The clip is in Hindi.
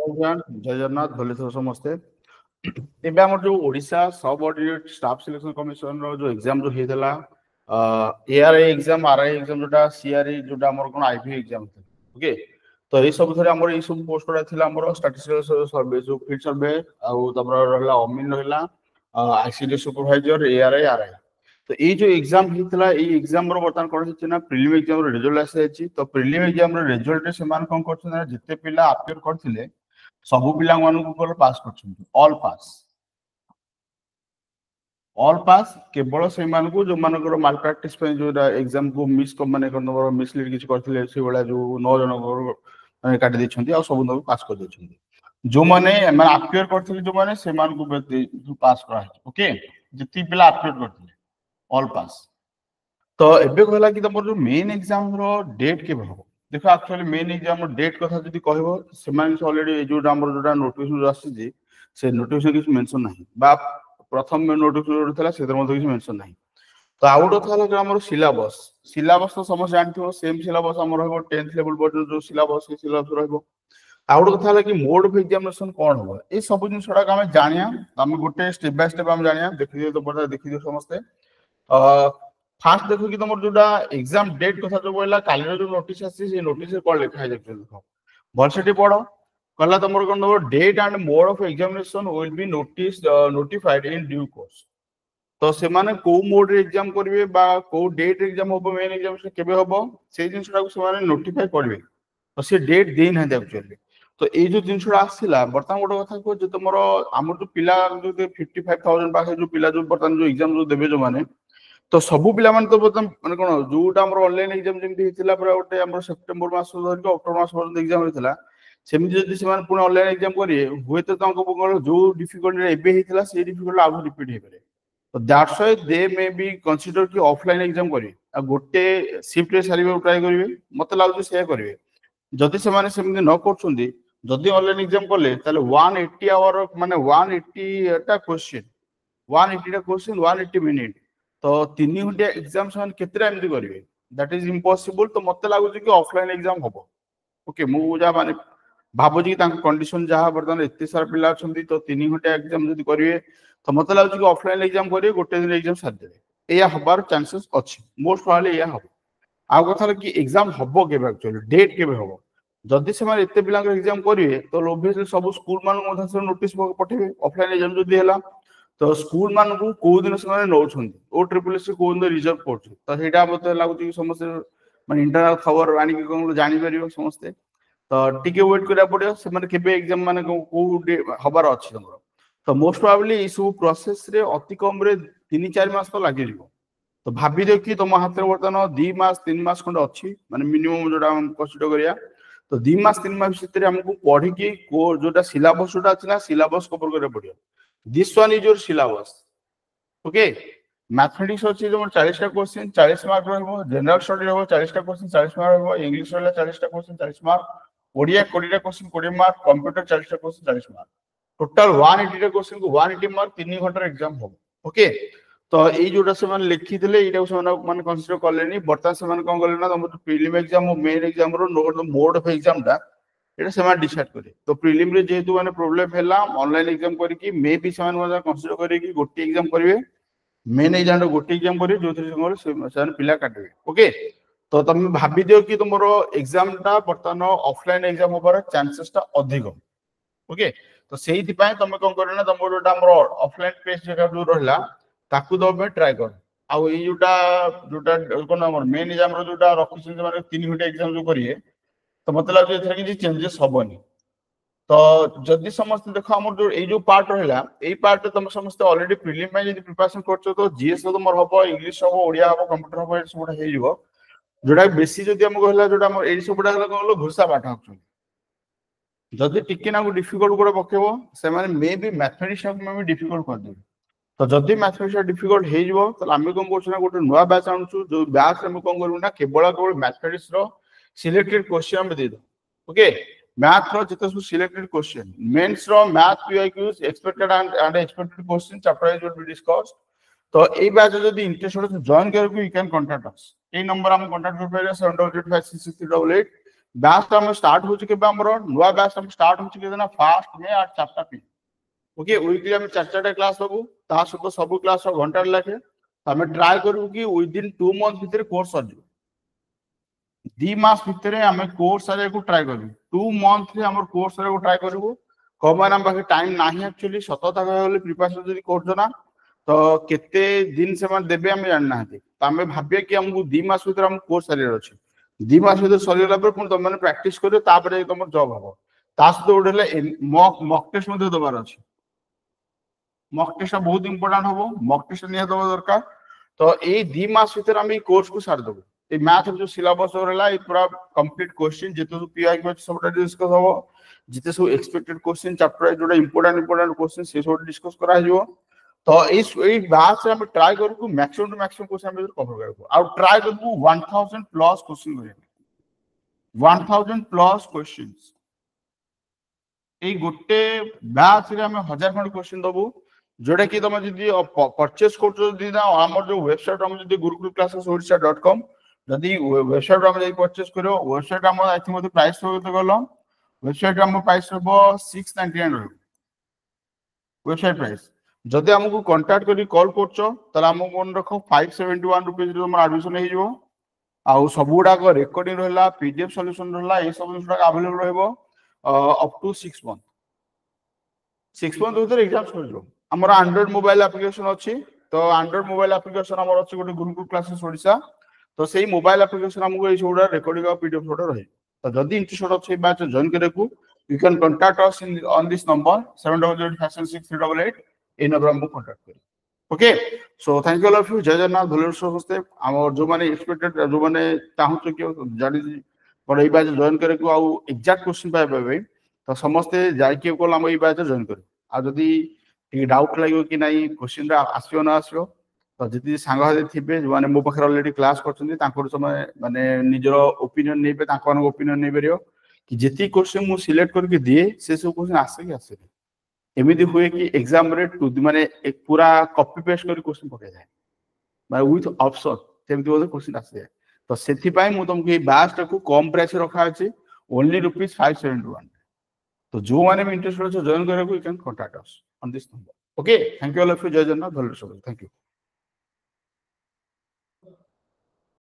जय जगन्नाथ भले थे समस्ते एबे हमर जो ओडिशा सब ऑर्डिनेट स्टाफ सिलेक्शन कमिशन रो जो एग्जाम जो हेतला एआरआई एग्जाम आरआई एग्जाम जोटा सीआरई जोटा हमर कोन आईपी एग्जाम ओके तो ए सब थरे हमर ए सब पोस्ट रा थिला हमर स्टैटिस्टिकल सर्वे जो फील्ड सर्वे आ तमरा रहला अमिन रहला आईसीडी सुपरवाइजर एआरआई आरआई तो ये जो एग्जाम हेतला ए एग्जाम रो बर्तन कोन छै ना प्रीलिम एग्जाम रो रिजल्ट आसे अछि तो प्रीलिम एग्जाम रो रिजल्ट से मान कोन करछ ना जते पिला अपियर करथिले सब पिला मानक पास कर ऑल पास केवल से मानक जो मानकर माल प्रैक्टिस जो एग्जाम को मिस माने मिसलीड किसी करथिले से वाला जो 9 जन माने काटी दैछंती आ सब नबे पास कर दैछंती जो माने अपियर करथिले जो माने से मानक पास करा ओके जति पिला अपियर करथिले ऑल पास तो एबे कहला कि तमर जो मेन एग्जाम रो डेट के हो देखो एक्चुअली मेन एग्जाम डेट कथा जदी कहबो सेमान ऑलरेडी जो हमर जोटा नोटिफिकेशन आसी जे से नोटिफिकेशन किछ मेंशन नाही बा प्रथम नोटिफिकेशन थला सेतर मध्ये किछ मेंशन नाही तो आउट ऑफ थला हमर सिलेबस सिलेबस तो समझ जानथियो सेम सिलेबस हमर हो 10th लेवल पर जो सिलेबस के सिलेबस रहबो आउट ऑफ थला कि मोड ऑफ एग्जामिनेशन कोन हो ए सब दिन छोड़ा हम जानिया हम गोटे स्टेप बाय स्टेप हम जानिया देखि दियो तो पता देखि दियो समस्त फास्ट देखो कि तुम जोटा एग्जाम डेट कथा जो बोला काली जो नोटिस आसी से नोटिस कोन लिखा है देखो भलसेटी पढ़ो कहला तुमर कोन date and mode of examination will be notice notified in due course तो से माने को मोड रे एग्जाम करबे बा को डेट एग्जाम होबो मेन एग्जाम से केबे होबो से जिनसटा को से माने नोटिफाई करबे तो से डेट देन है एक्चुअली तो ए जो जिनसटा आसीला बर्तन गोटे कथा को जो तुमरो हमर जो पिला जो 55000 पाखे जो पिला जो बर्तन जो एग्जाम जो देबे जो माने तो सब पिला मान तो माने कोन जोटा हमर ऑनलाइन एग्जाम जेमति हितला पर ओटे हमर सितंबर मास धर के अक्टोबर मास पर्यंत एग्जाम हितला सेमति जदि से मान पुणे ऑनलाइन एग्जाम करिए होय तो तांको बंगल जो डिफिकल्टी एबे हितला से डिफिकल्टी आगु रिपीट हे करे तो that's why they may be consider कि ऑफलाइन एग्जाम करिए आ गोटे शिफ्ट रे सारिबे ट्राई करिवे मते लागु से करिवे जदि से माने सेमति न करछुंदी जदि ऑनलाइन एग्जाम करले ताले 180 आवर माने 180 टा क्वेश्चन 180 टा क्वेश्चन 180 मिनिट तो 3 घंटा एग्जाम सन केतरा एमदी करिवे दैट इज इम्पॉसिबल तो मते लागु कि ऑफलाइन एग्जाम हबो ओके मु जा माने भाबो जी तांको कंडीशन जहा बर्तन एते सारा पिला छंदी तो 3 घंटा एग्जाम जदि करिवे तो मते लागु कि ऑफलाइन एग्जाम करिवे गोटे दिन एग्जाम साथ देबे एया हबार चांसेस अछि मोस्ट प्रोबब्ली एया हबो आ कथा कि एग्जाम हबो केबे एक्चुअली डेट केबे हबो जदि से माने एते पिला एग्जाम करिवे तो ऑब्वियसली सब स्कूल मान मधा से नोटिस पठेबे ऑफलाइन एग्जाम जदि हला तो स्कूल मान को को दिन से माने नौ छंदी ओ ट्रिपल एस को दिन रिजर्व करछ तो सेटा मते लागु कि समस्त माने इंटरनल खबर आनी कि कोन जानि परियो समस्त तो टिके वेट करा पड़ियो से माने केबे एग्जाम माने को हबार अछि हमरो तो मोस्ट प्रोबब्ली ई सब प्रोसेस रे अति कम रे 3-4 मास तो लागि जिवो तो भाबी दे कि तुम हाथ रे वर्तन 2 मास 3 मास खंड अछि माने मिनिमम जोटा हम कंसीडर करिया तो 2 मास 3 मास भीतर हमको पढ़ी कि को जोटा सिलेबस जोटा अछि ना सिलेबस कवर करे पड़ियो this one is your syllabus okay mathematics अछि जो 40 टा क्वेश्चन 40 मार्क रहबो जनरल स्टडी रहबो 40 टा क्वेश्चन 40 मार्क रहबो इंग्लिश रहला 40 टा क्वेश्चन 40 मार्क ओडिया 20 टा क्वेश्चन 20 मार्क कंप्यूटर 40 टा क्वेश्चन 40 मार्क टोटल 180 टा क्वेश्चन को 180 मार्क 3 घंटा एग्जाम हो ओके तो ए जोटा से माने लिखि दिले एटा से माने कंसीडर करलेनी बर्तन से माने कोन करले ना तुम प्रीलिम एग्जाम और मेन एग्जाम रो मोड ऑफ एग्जाम दा एटा से माने डिसाइड करे तो प्रीलिम रे जेतु माने प्रॉब्लम हैला ऑनलाइन एग्जाम करी कि मे बी से माने कंसीडर करे कि गोटी एग्जाम करिवे मेन एग्जाम रो गोटी एग्जाम करी जो थरे से पिला काटबे ओके तो तुम भाबी दियो कि तुमरो एग्जाम ता बर्तन ऑफलाइन एग्जाम होबार चांसेस ता अधिक ओके तो सेहि पय तुम कोन करे ना तुम जोटा हमरो ऑफलाइन पेज जगह जो रहला ताकू दबे ट्राई कर आ ए जोटा जोटा कोन हमर मेन एग्जाम रो जोटा रखिसन माने 3 घंटा एग्जाम जो करिए तो मतलब जे एथरा कि चेंजेस होबनी तो जदि समस्त देखो हमर जो ए जो पार्ट रहला ए पार्ट तुम समस्त ऑलरेडी प्रीलिम में जदि प्रिपरेशन करछो तो जीएस तो हमर हबो इंग्लिश हबो ओडिया हबो कंप्यूटर हबो ए सबटा हे जिवो जोटा बेसी जदि हम कहला जोटा हमर ए सबटा हला कहलो घुसा पाठ एक्चुअली जदि टिके ना डिफिकल्ट कोड पकेबो से माने मे बी मैथमेटिक्स में भी डिफिकल्ट कर देबे तो जदि मैथमेटिक्स डिफिकल्ट हे जिवो तो आमे कोन करछ ना गोटे नवा बैच आनछु जो बैच हम कोन करबो ना केवल मैथमेटिक्स रो सिलेक्टेड क्वेश्चन हम दे दो ओके मैथ रो जिते सब सिलेक्टेड क्वेश्चन मेंस रो math PYQs expected and expected question chapter wise will be discussed तो ए बैच जदि इंटरेस्टेड हो जॉइन करबो यू कैन कांटेक्ट अस ए नंबर हम कांटेक्ट कर पारे 78566388 बैच हम स्टार्ट हो के हमर नुआ बैच हम स्टार्ट हो के ना फर्स्ट में 8 4टा पी ओके वीकली हम 4 क्लास दबु ता सब सब क्लास घंटा लाखे हमें ट्राई करू कि विद इन 2 मंथ भीतर कोर्स सर 2 मास भीतर हमें कोर्स सारे को ट्राई करू 2 मंथ रे हमर कोर्स सारे को ट्राई करू कमान हम बाकी टाइम नाही एक्चुअली सतता कहले प्रिपरेशन जदी करजो ना तो केते दिन से मन देबे हम जानना है तो हमें भाबिए कि हमको 2 मास भीतर हम कोर्स सारे अछि 2 मास भीतर सरीला पर पुन तुम माने प्रैक्टिस करियो तापर तुम जॉब हबो तास तो उडले मॉक टेस्ट मध्ये दबार अछि मॉक टेस्ट बहुत इंपोर्टेंट हबो मॉक टेस्ट निया दबा दरकार तो ए 2 मास भीतर हम कोर्स को सार दबो ए मैथ जो सिलेबस रहला ए पूरा कंप्लीट क्वेश्चन जेतो पीआई को सबटा डिस्कस हबो जिते सब एक्सपेक्टेड क्वेश्चन चैप्टर जोटा इंपोर्टेंट क्वेश्चन से सब डिस्कस करा हियो तो ए बैच से हम ट्राई करू को मैक्सिमम टू मैक्सिमम क्वेश्चन हम कवर करबो और ट्राई करबो 1000 प्लस क्वेश्चन करे 1000 प्लस क्वेश्चंस ए गोटे बैच रे हम 1000 खंड क्वेश्चन दबो जोटा कि तुम जदी परचेस करछो जदी ना हमर जो वेबसाइट हम जदी गुरुकुल क्लासेस.com जदी वेबसाइट हम जदी परचेस करो वेबसाइट हम आई थिंक प्राइस हो तो गलो वेबसाइट हम प्राइस हो 699 रहो वेबसाइट प्राइस जदि हमको कांटेक्ट करी कॉल करछो त हम मन रखो 571 रुपीस रे हमर एडमिशन हे जो आ सब गुडा को रिकॉर्डिंग रहला पीडीएफ सॉल्यूशन रहला ए सब स्टॉक अवेलेबल रहबो अप टू 6 मंथ 6 मंथ भीतर एग्जाम कर जो हमर एंड्रॉइड मोबाइल एप्लीकेशन अछि तो एंड्रॉइड मोबाइल एप्लीकेशन हमर अछि गोटे गुरुकुल क्लासेस ओडिसा तो सेही मोबाइल एप्लीकेशन हमको ए छोडा रिकॉर्डिंग और पीडीएफ फोटो रहे तो जदि इंटरेस्टेड अछि बैच जॉइन करे को you can contact us in on this number 7008566388 A number हमको कांटेक्ट करी okay so thank you all of you जय जगन्नाथ भले समस्ते हमर जो माने एक्सपेक्टेड जो माने चाहू कि जानि पर ए बैच जॉइन करे को आ एग्जैक्ट क्वेश्चन पाए पाबे तो समस्ते जाय के कोल हम ए बैच जॉइन करी आ जदि टी डाउट लागो कि नाही क्वेश्चन रा आसियो ना आसियो तो जति सांगहादे थिबे माने मो पाखर ऑलरेडी क्लास करछन्ती तांकर समय माने निजरो ओपिनियन नेबे तांकर ओपिनियन नै बेरियो कि जति क्वेश्चन मु सिलेक्ट करके दिए से सब क्वेश्चन आसे कि आसे एमिति हुए कि एग्जाम रे टू माने एक पूरा कॉपी पेस्ट कर क्वेश्चन पके जाए माने विथ ऑप्शन सेमिति बोले क्वेश्चन आसे तो सेथि पय मु तुमके ए बैच को कम प्राइस रखा अछि ओनली रुपीस 571 तो जो माने भी इंटरेस्ट हो जॉइन करे को you can contact us on this number okay thank you all of you जय जगन्नाथ भले सब थैंक यू